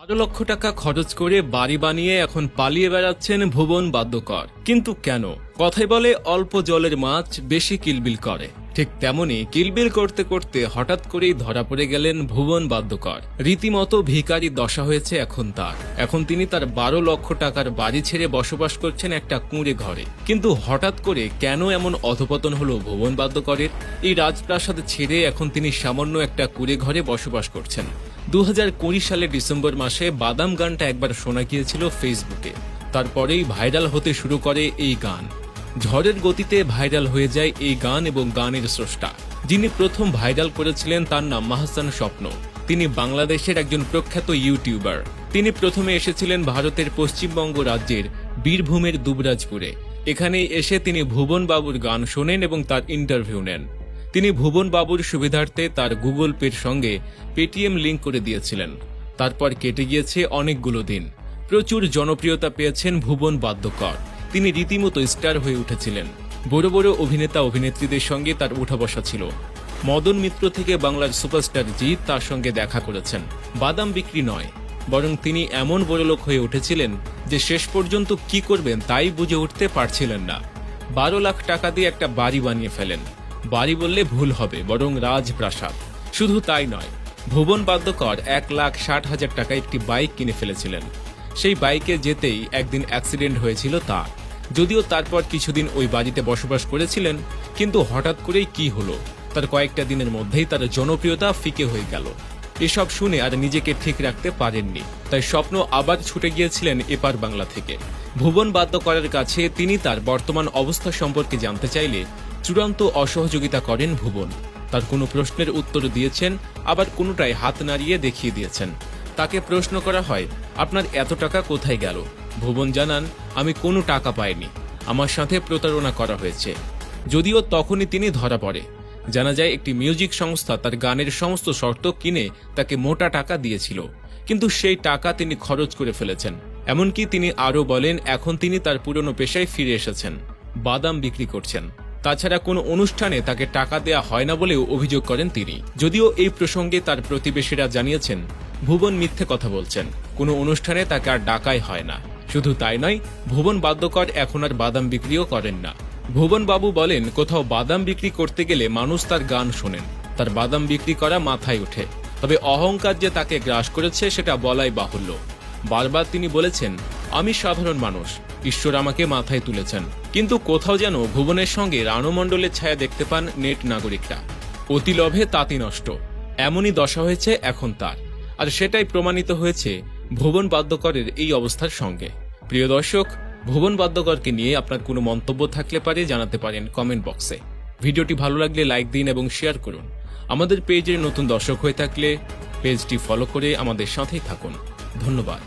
12 লক্ষ টাকা খরচ করে বাড়ি বানিয়ে এখন পালিয়ে বেড়াচ্ছেন ভুবন বাদ্যকর। কিন্তু কেন? কথায় বলে অল্প জলের মাছ বেশি কিলবিল করে। ঠিক তেমনি কিলবিল করতে করতে হঠাৎ করেই ধরা পড়ে গেলেন ভুবন বাদ্যকর। রীতিমতো ভিখারি দশা হয়েছে এখন তার। এখন তিনি তার 12 লক্ষ টাকার বাড়ি ছেড়ে বসবাস করছেন একটা কুঁড়ে ঘরে। কিন্তু হঠাৎ করে কেন এমন অধপতন হলো ভুবন বাদ্যকরের? এই রাজপ্রাসাদ ছেড়ে এখন তিনি সামান্য একটা কুঁড়ে ঘরে বসবাস করছেন। 2020 সালের ডিসেম্বর মাসে বাদাম গানটা একবার শোনা গিয়েছিল ফেসবুকে। তারপরেই ভাইরাল হতে শুরু করে এই গান। ঝড়ের গতিতে ভাইরাল হয়ে যায় এই গান এবং গানের স্রষ্টা যিনি প্রথম ভাইরাল করেছিলেন তার নাম মাহসান স্বপ্ন। তিনি বাংলাদেশের একজন প্রখ্যাত ইউটিউবার। তিনি প্রথমে এসেছিলেন ভারতের পশ্চিমবঙ্গ রাজ্যের বীরভূমের দুবরাজপুরে। এখানে এসে তিনি ভুবন বাবুর গান শোনেন এবং তার ইন্টারভিউ নেন। তিনি ভুবন বাবুর সুবিধার্থে তার গুগল পের সঙ্গে পেটিএম লিঙ্ক করে দিয়েছিলেন। তারপর কেটে গিয়েছে অনেকগুলো দিন। প্রচুর জনপ্রিয়তা পেয়েছেন ভুবন বাদ্যকর। তিনি রীতিমতো স্টার হয়ে উঠেছিলেন। বড় বড় অভিনেতা অভিনেত্রীদের সঙ্গে তার উঠা বসা ছিল। মদন মিত্র থেকে বাংলার সুপারস্টার জিৎ তার সঙ্গে দেখা করেছেন। বাদাম বিক্রি নয়, বরং তিনি এমন বড়লোক হয়ে উঠেছিলেন যে শেষ পর্যন্ত কি করবেন তাই বুঝে উঠতে পারছিলেন না। 12 লাখ টাকা দিয়ে একটা বাড়ি বানিয়ে ফেলেন। বাড়ি বললে ভুল হবে, বরং রাজপ্রাসাদ। শুধু তাই নয়, ভুবন বাদ্যকর 1,60,000 টাকায় একটি বাইক কিনে ফেলেছিলেন। সেই বাইকে যেতেই একদিন অ্যাক্সিডেন্ট হয়েছিল তার। যদিও তারপর কিছুদিন ওই বাড়িতে বসবাস করেছিলেন, কিন্তু হঠাৎ করেই কি হলো, তার কয়েকটা দিনের মধ্যেই তার জনপ্রিয়তা ফিকে হয়ে গেল। এসব শুনে আর নিজেকে ঠিক রাখতে পারেননি, তাই স্বপ্ন আবার ছুটে গিয়েছিলেন এপার বাংলা থেকে। ভুবন বাদ্যকরের কাছে তিনি তার বর্তমান অবস্থা সম্পর্কে জানতে চাইলে চূড়ান্ত অসহযোগিতা করেন ভুবন। তার কোনো প্রশ্নের উত্তর দিয়েছেন, আবার কোনোটাই হাত নাড়িয়ে দেখিয়ে দিয়েছেন। তাকে প্রশ্ন করা হয়, আপনার এত টাকা কোথায় গেল? ভুবন জানান, আমি কোনো টাকা পাইনি, আমার সাথে প্রতারণা করা হয়েছে। যদিও তখনই তিনি ধরা পড়ে। জানা যায় একটি মিউজিক সংস্থা তার গানের সমস্ত শর্ত কিনে তাকে মোটা টাকা দিয়েছিল, কিন্তু সেই টাকা তিনি খরচ করে ফেলেছেন। এমনকি তিনি আরও বলেন, এখন তিনি তার পুরনো পেশায় ফিরে এসেছেন, বাদাম বিক্রি করছেন। তাছাড়া কোনো অনুষ্ঠানে তাকে টাকা দেয়া হয় না বলেও অভিযোগ করেন তিনি। যদিও এই প্রসঙ্গে তার প্রতিবেশীরা জানিয়েছেন, ভুবন মিথ্যে কথা বলছেন, কোনো অনুষ্ঠানে তাকে আর ডাকাই হয় না। শুধু তাই নয়, ভুবন বাদ্যকর এখন আর বাদাম বিক্রিও করেন না। ভুবন বাবু বলেন, কোথাও বাদাম বিক্রি করতে গেলে মানুষ তার গান শোনেন, তার বাদাম বিক্রি করা মাথায় ওঠে। তবে অহংকার যে তাকে গ্রাস করেছে সেটা বলাই বাহুল্য। বারবার তিনি বলেছেন, আমি সাধারণ মানুষ, ঈশ্বর আমাকে মাথায় তুলেছেন। কিন্তু কোথাও যেন ভুবনের সঙ্গে রানু মণ্ডলের ছায়া দেখতে পান নেট নাগরিকরা। অতি লোভে তাঁতি নষ্ট, এমনই দশা হয়েছে এখন তার। আর সেটাই প্রমাণিত হয়েছে ভুবন বাদ্যকরের এই অবস্থার সঙ্গে। প্রিয় দর্শক, ভুবন বাদ্যকরকে নিয়ে আপনার কোনো মন্তব্য থাকলে পারে জানাতে পারেন কমেন্ট বক্সে। ভিডিওটি ভালো লাগলে লাইক দিন এবং শেয়ার করুন। আমাদের পেজের নতুন দর্শক হয়ে থাকলে পেজটি ফলো করে আমাদের সাথেই থাকুন। ধন্যবাদ।